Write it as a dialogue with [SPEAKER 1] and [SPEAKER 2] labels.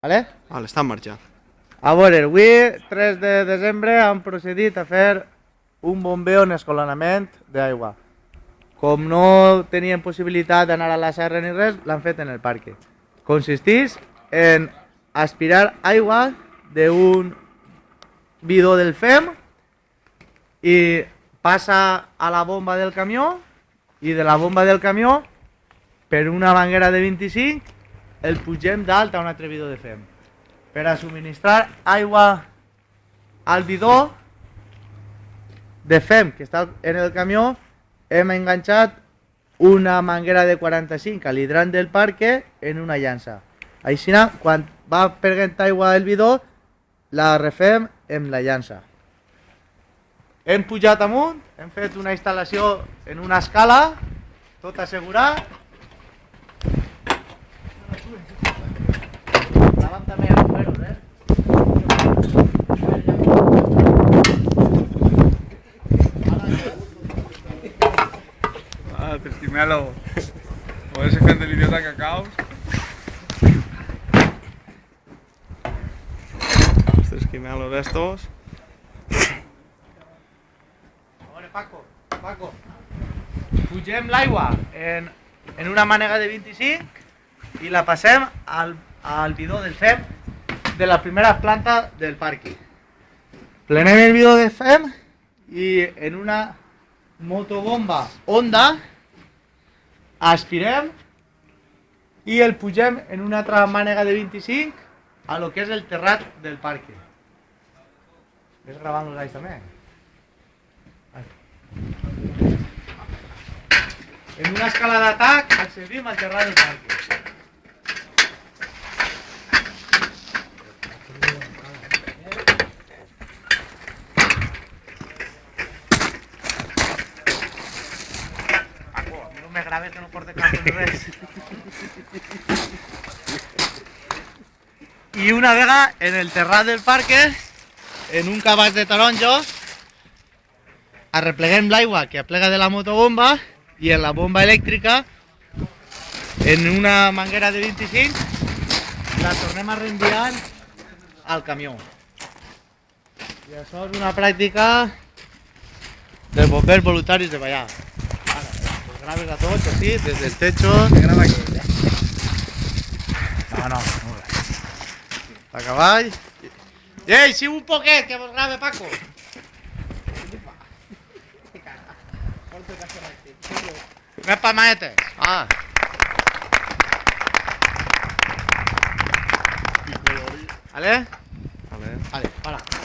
[SPEAKER 1] Vale?
[SPEAKER 2] Vale, està en marxa.
[SPEAKER 1] A veure, avui, 3 de desembre, han procedit a fer un bombeo en escolonament d'aigua. Com no tenien possibilitat d'anar a la serra ni res, l'han fet en el parc. Consisteix en aspirar aigua d'un bidó del FEM i passa a la bomba del camió i de la bomba del camió per una manguera de 25 el pugem dalt a un altre bidó de FEM. Per a subministrar aigua al bidó de FEM que està en el camió hem enganxat una manguera de 45 a l'hidrant del parque en una llança. Així, quan va perdent aigua el bidó, la refem amb la llança. Hem pujat amunt, hem fet una instal·lació en una escala, tot assegurat. Gravant també els bomberos,
[SPEAKER 3] Ah, Testimelo. O ese gente el idiota que caos.
[SPEAKER 2] Els tres quimelos estos.
[SPEAKER 1] Paco, pugem l'aigua en una mànega de 25 i la passem al bidó del FEM de la primera planta del parc. Plenem el bidó del FEM i en una motobomba Honda aspirem i el pugem en una altra mànega de 25 a lo que és el terrat del parc. Ves gravant els galls també? En una escala d'atac accedim al terrat del parc. Paco, a mi no me graves que no porte cap ni res. I una vegada en el terrat del parc, en un cabàs de taronja, arrepleguem l'aigua que aplega de la motobomba i en la bomba elèctrica en una manguera de 25 la tornem a reenviar al camió. I això és una pràctica dels bombers voluntaris de Vallà. Els graves a tots, així, des del techo.
[SPEAKER 2] Grava aquí.
[SPEAKER 1] No, a cavall. Ei, sí, un poquet, que vos grave, Paco. Més palmaetes.
[SPEAKER 2] Ah.
[SPEAKER 1] ¿Vale?
[SPEAKER 2] A ver.
[SPEAKER 1] Vale, para.